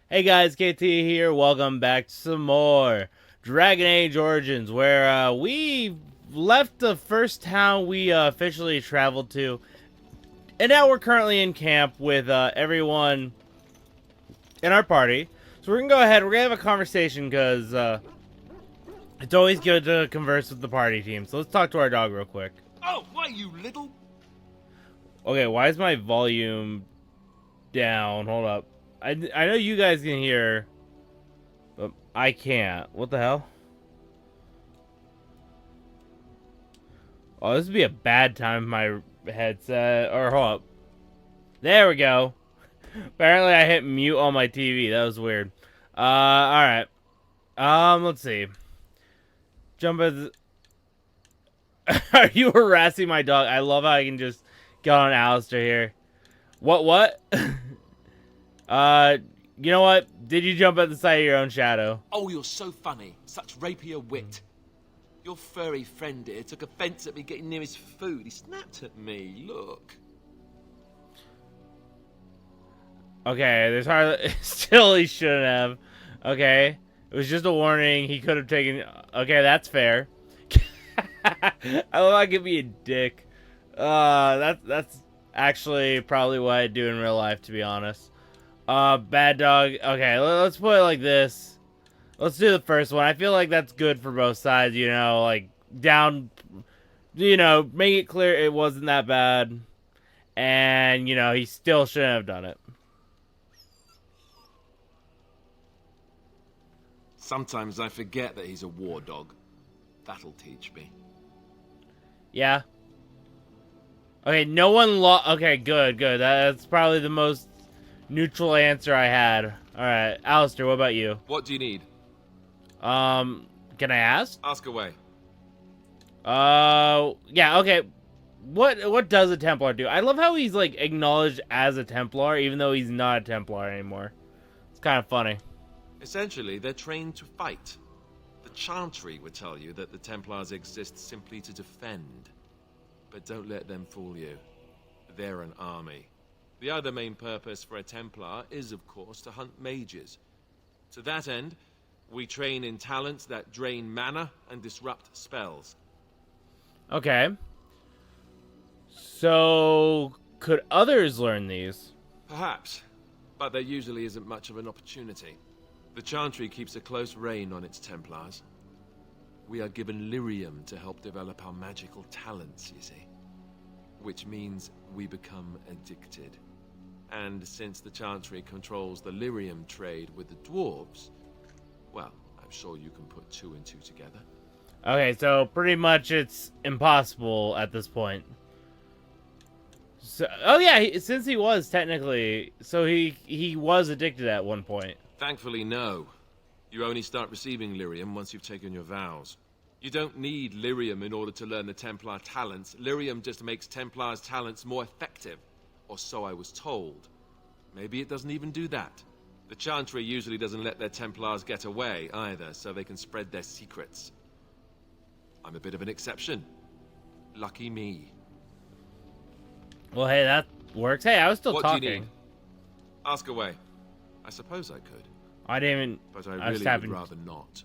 Hey guys, KT here. Welcome back to some more Dragon Age Origins, where we left the first town we officially traveled to, and now we're currently in camp with everyone in our party. So we're gonna go ahead. We're gonna have a conversation because it's always good to converse with the party team. So let's talk to our dog real quick. Oh, why, you little... Okay, why is my volume down? Hold up. I know you guys can hear, but I can't. What the hell? Oh, this would be a bad time with my headset. Or hold up. There we go. Apparently I hit mute on my TV. That was weird. Alright. Let's see. Jump at the... Are you harassing my dog? I love how I can just get on Alistair here. What? You know what? Did you jump at the sight of your own shadow? Oh, you're so funny. Such rapier wit. Your furry friend here took offense at me getting near his food. He snapped at me. Look. Okay, there's hardly... Still, he shouldn't have. Okay. It was just a warning. He could have taken... Okay, that's fair. I love how I could be a dick. That's actually probably what I do in real life, to be honest. Bad dog. Okay, let's put it like this. Let's do the first one. I feel like that's good for both sides, you know, like, down, you know, make it clear it wasn't that bad. And, you know, he still shouldn't have done it. Sometimes I forget that he's a war dog. That'll teach me. Yeah. Okay, no one okay, good. That's probably the most neutral answer I had. Alright, Alistair, what about you? What do you need? Can I ask? Ask away. Yeah, okay. What does a Templar do? I love how he's, like, acknowledged as a Templar, even though he's not a Templar anymore. It's kind of funny. Essentially, they're trained to fight. The Chantry would tell you that the Templars exist simply to defend. But don't let them fool you. They're an army. The other main purpose for a Templar is, of course, to hunt mages. To that end, we train in talents that drain mana and disrupt spells. Okay. So, could others learn these? Perhaps, but there usually isn't much of an opportunity. The Chantry keeps a close rein on its Templars. We are given lyrium to help develop our magical talents, you see. Which means we become addicted. And since the Chantry controls the lyrium trade with the dwarves, well, I'm sure you can put two and two together. Okay, so pretty much it's impossible at this point. So, oh yeah, since he was technically, so he was addicted at one point. Thankfully, no. You only start receiving lyrium once you've taken your vows. You don't need lyrium in order to learn the Templar talents. Lyrium just makes Templars' talents more effective. Or so I was told. Maybe it doesn't even do that. The Chantry usually doesn't let their Templars get away, either, so they can spread their secrets. I'm a bit of an exception. Lucky me. Well, hey, that works. Hey, I was still talking. What do you need? Ask away. I suppose I could. I didn't even... But I really would rather not.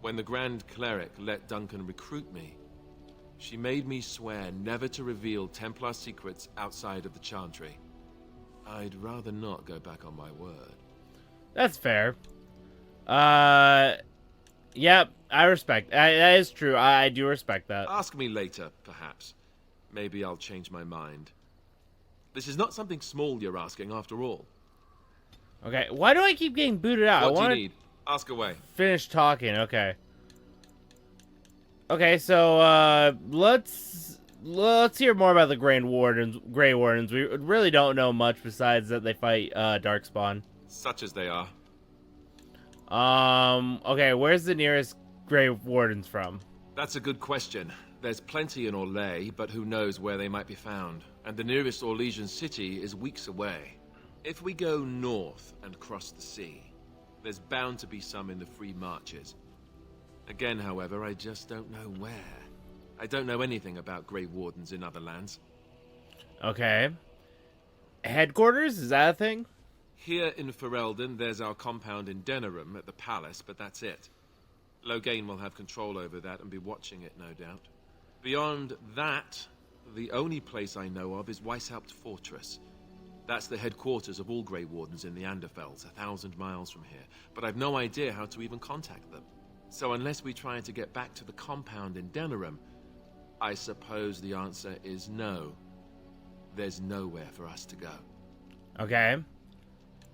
When the Grand Cleric let Duncan recruit me, she made me swear never to reveal Templar secrets outside of the Chantry. I'd rather not go back on my word. That's fair. Yep, I respect. That is true. I do respect that. Ask me later, perhaps. Maybe I'll change my mind. This is not something small you're asking, after all. Okay, why do I keep getting booted out? What do you need? Ask away. Finish talking, okay. Okay, so, let's hear more about the Gray Wardens. We really don't know much besides that they fight, Darkspawn. Such as they are. Okay, where's the nearest Gray Wardens from? That's a good question. There's plenty in Orlais, but who knows where they might be found. And the nearest Orlesian city is weeks away. If we go north and cross the sea, there's bound to be some in the Free Marches. Again, however, I just don't know where. I don't know anything about Gray Wardens in other lands. Okay. Headquarters? Is that a thing? Here in Ferelden, there's our compound in Denerim at the palace, but that's it. Loghain will have control over that and be watching it, no doubt. Beyond that, the only place I know of is Weishaupt Fortress. That's the headquarters of all Grey Wardens in the Anderfells, 1,000 miles from here. But I've no idea how to even contact them. So unless we try to get back to the compound in Denerim, I suppose the answer is no. There's nowhere for us to go. Okay.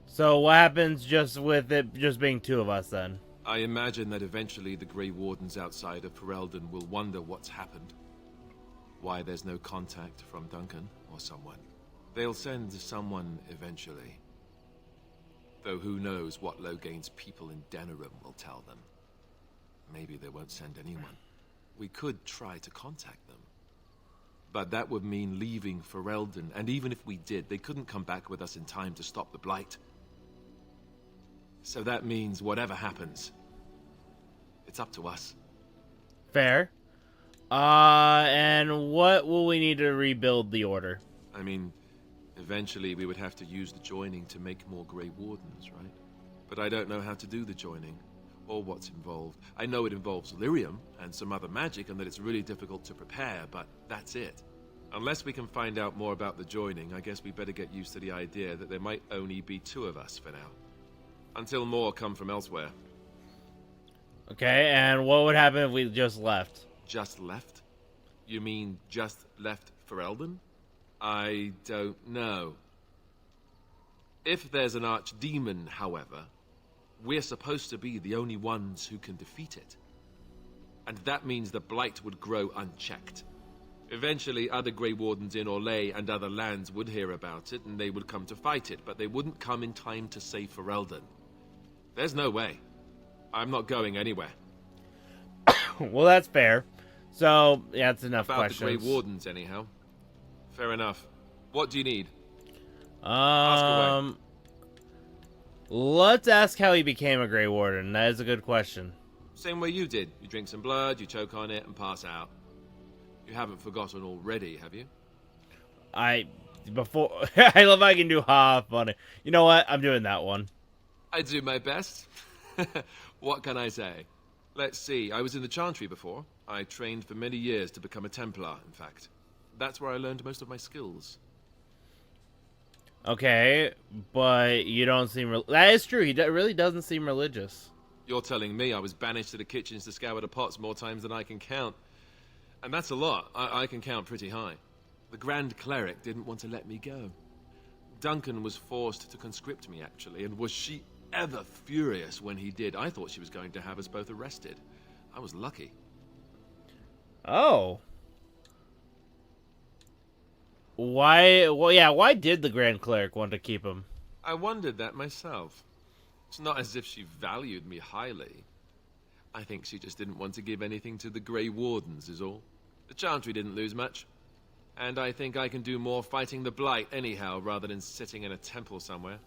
So what happens just with it just being two of us then? I imagine that eventually the Grey Wardens outside of Ferelden will wonder what's happened. Why there's no contact from Duncan or someone. They'll send someone eventually. Though who knows what Loghain's people in Denerim will tell them. Maybe they won't send anyone. We could try to contact them. But that would mean leaving Ferelden, and even if we did, they couldn't come back with us in time to stop the Blight. So that means whatever happens, it's up to us. Fair. And what will we need to rebuild the order? I mean, eventually we would have to use the joining to make more Grey Wardens, right? But I don't know how to do the joining, or what's involved. I know it involves lyrium and some other magic, and that it's really difficult to prepare, but that's it. Unless we can find out more about the joining, I guess we better get used to the idea that there might only be two of us for now. Until more come from elsewhere. Okay, and what would happen if we just left? Just left? You mean just left Ferelden? I don't know. If there's an Archdemon, however, we're supposed to be the only ones who can defeat it. And that means the Blight would grow unchecked. Eventually, other Grey Wardens in Orlais and other lands would hear about it, and they would come to fight it, but they wouldn't come in time to save Ferelden. There's no way. I'm not going anywhere. Well, that's fair. So, yeah, that's enough about questions. About the Grey Wardens, anyhow. Fair enough. What do you need? Ask away. Let's ask how he became a Grey Warden. That is a good question. Same way you did. You drink some blood, you choke on it, and pass out. You haven't forgotten already, have you? I love how I can do half on it. You know what? I'm doing that one. I do my best. What can I say? Let's see. I was in the Chantry before. I trained for many years to become a Templar, in fact. That's where I learned most of my skills. Okay, but you don't seem... That is true. He really doesn't seem religious. You're telling me I was banished to the kitchens to scour the pots more times than I can count. And that's a lot. I can count pretty high. The Grand Cleric didn't want to let me go. Duncan was forced to conscript me, actually, and was she ever furious when he did. I thought she was going to have us both arrested. I was lucky. Oh. Why? Well, yeah, why did the Grand Cleric want to keep him? I wondered that myself. It's not as if she valued me highly. I think she just didn't want to give anything to the Grey Wardens, is all. The Chantry didn't lose much. And I think I can do more fighting the Blight anyhow, rather than sitting in a temple somewhere.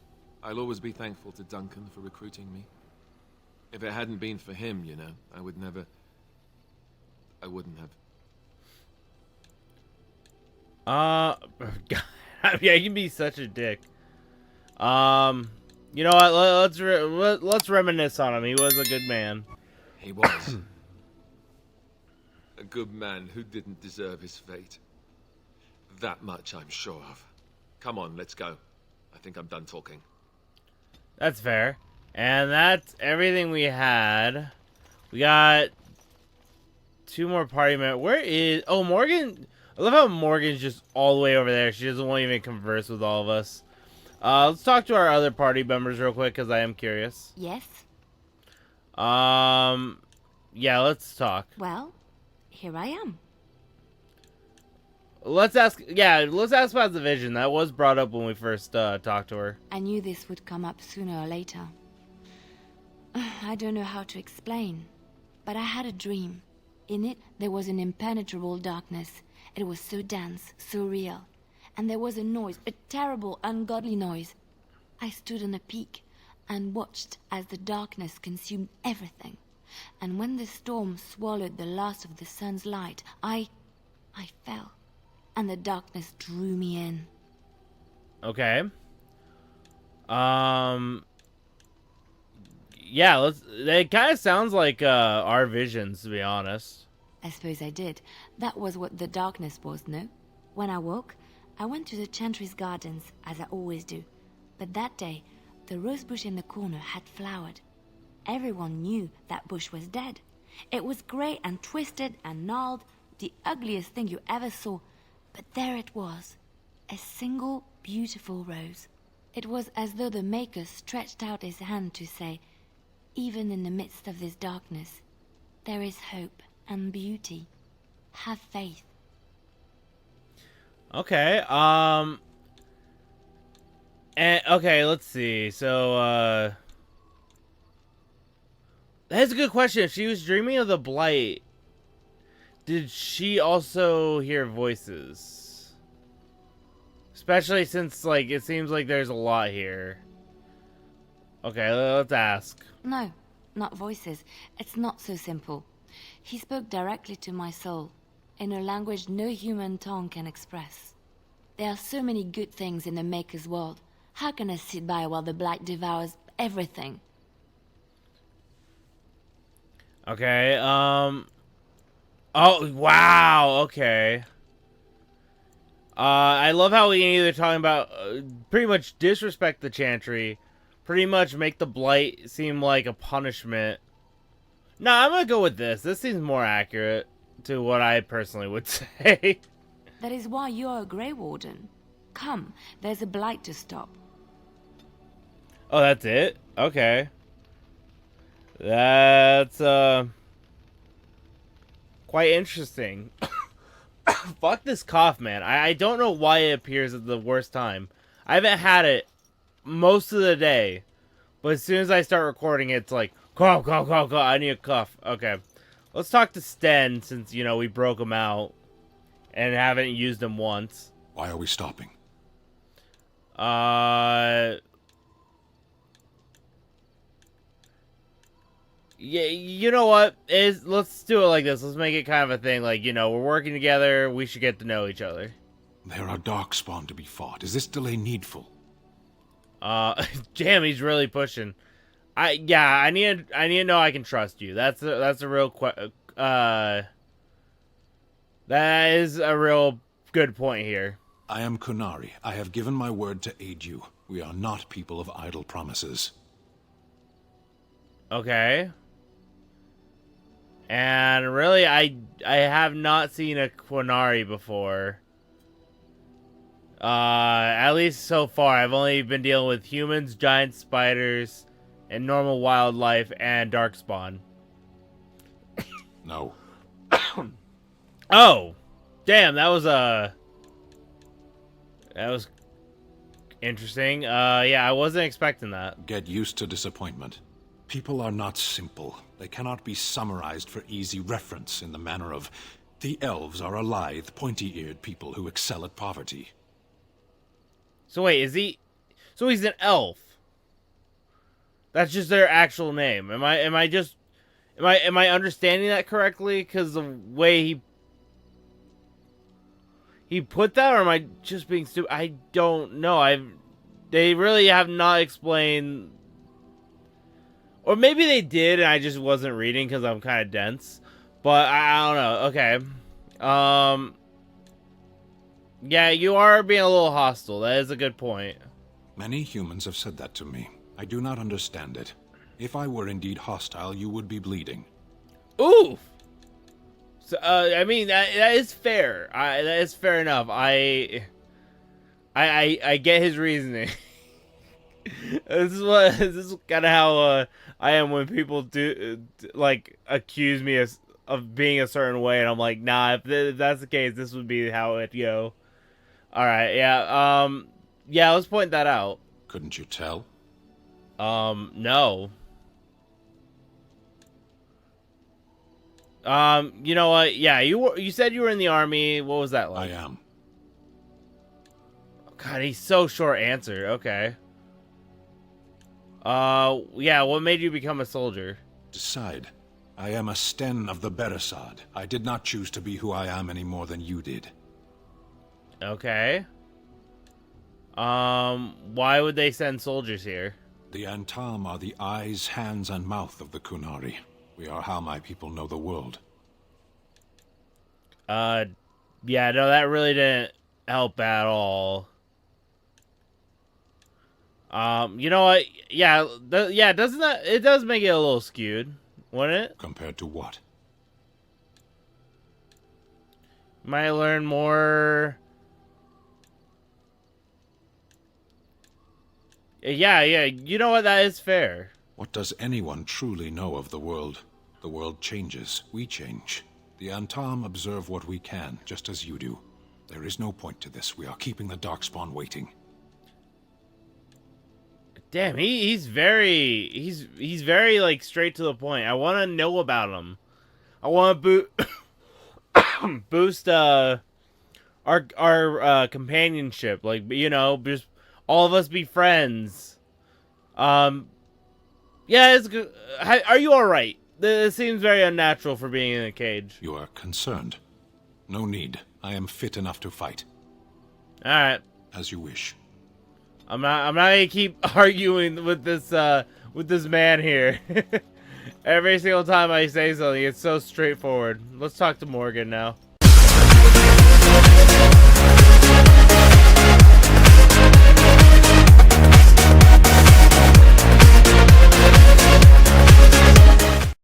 I'll always be thankful to Duncan for recruiting me. If it hadn't been for him, you know, I wouldn't have. God, yeah, he can be such a dick. You know what? Let's reminisce on him. He was a good man. He was. A good man who didn't deserve his fate. That much I'm sure of. Come on, let's go. I think I'm done talking. That's fair. And that's everything we had. We got 2 more party members. Where is... Oh, Morgan... I love how Morgan's just all the way over there. She doesn't want to even converse with all of us. Let's talk to our other party members real quick, because I am curious. Yes? Yeah, let's talk. Well, here I am. Let's ask about the vision. That was brought up when we first talked to her. I knew this would come up sooner or later. I don't know how to explain, but I had a dream. In it, there was an impenetrable darkness. It was so dense, so real. And there was a noise, a terrible, ungodly noise. I stood on a peak and watched as the darkness consumed everything. And when the storm swallowed the last of the sun's light, I fell. And the darkness drew me in. Okay. Yeah, it kind of sounds like our visions, to be honest. I suppose I did. That was what the darkness was, no? When I woke, I went to the Chantry's gardens, as I always do. But that day, the rose bush in the corner had flowered. Everyone knew that bush was dead. It was grey and twisted and gnarled, the ugliest thing you ever saw. But there it was, a single beautiful rose. It was as though the Maker stretched out his hand to say, even in the midst of this darkness, there is hope and beauty. Have faith. Okay, and, okay, let's see. So, that's a good question. If she was dreaming of the Blight, did she also hear voices? Especially since, like, it seems like there's a lot here. Okay, let's ask. No, not voices. It's not so simple. He spoke directly to my soul, in a language no human tongue can express. There are so many good things in the Maker's world. How can I sit by while the Blight devours everything? Okay, oh, wow, okay. I love how we can either talking about, pretty much disrespect the Chantry, pretty much make the Blight seem like a punishment. Nah, I'm gonna go with this. This seems more accurate to what I personally would say. That is why you are a Gray Warden. Come, there's a Blight to stop. Oh, that's it? Okay. That's, quite interesting. Fuck this cough, man. I don't know why it appears at the worst time. I haven't had it most of the day. But as soon as I start recording, it's like, cough, cough, cough, cough. I need a cough. Okay. Let's talk to Sten, since, you know, we broke him out. And haven't used him once. Why are we stopping? Yeah, you know what? Let's do it like this. Let's make it kind of a thing. Like, you know, we're working together. We should get to know each other. There are darkspawn to be fought. Is this delay needful? Damn, he's really pushing. I need to know I can trust you. That's a real that is a real good point here. I am Kunari. I have given my word to aid you. We are not people of idle promises. Okay. And really, I have not seen a Quinari before. At least so far. I've only been dealing with humans, giant spiders, and normal wildlife, and darkspawn. No. Oh! Damn, that was interesting. Yeah, I wasn't expecting that. Get used to disappointment. People are not simple. They cannot be summarized for easy reference in the manner of, the elves are a lithe, pointy-eared people who excel at poverty. So wait, so he's an elf? That's just their actual name. Am I understanding that correctly? Because the way he put that, or am I just being stupid? I don't know. They really have not explained, or maybe they did, and I just wasn't reading because I'm kind of dense. But I don't know. Okay. Yeah, you are being a little hostile. That is a good point. Many humans have said that to me. I do not understand it. If I were indeed hostile, you would be bleeding. Ooh. So, I mean, that is fair. That is fair enough. I get his reasoning. This is kind of how I am when people do like accuse me of being a certain way, and I'm like, nah. If that's the case, this would be how it go. All right, yeah. Yeah. Let's point that out. Couldn't you tell? No. You know what? Yeah, you said you were in the army. What was that like? I am. God, he's so short answer. Okay. Yeah, what made you become a soldier? Decide. I am a Sten of the Beresad. I did not choose to be who I am any more than you did. Okay. Why would they send soldiers here? The Antam are the eyes, hands, and mouth of the Kunari. We are how my people know the world. Yeah, no, that really didn't help at all. You know what? Yeah, doesn't that... It does make it a little skewed, wouldn't it? Compared to what? Might learn more... Yeah, you know what? That is fair. What does anyone truly know of the world? The world changes. We change. The Antam observe what we can, just as you do. There is no point to this. We are keeping the Darkspawn waiting. Damn, he's very like straight to the point. I want to know about him. I want to boost our companionship. Like, you know, just all of us be friends. Yeah, it's good. Are you all right? This seems very unnatural for being in a cage. You are concerned. No need. I am fit enough to fight. All right. As you wish. I'm not gonna keep arguing with this man here. Every single time I say something, it's so straightforward. Let's talk to Morgan now.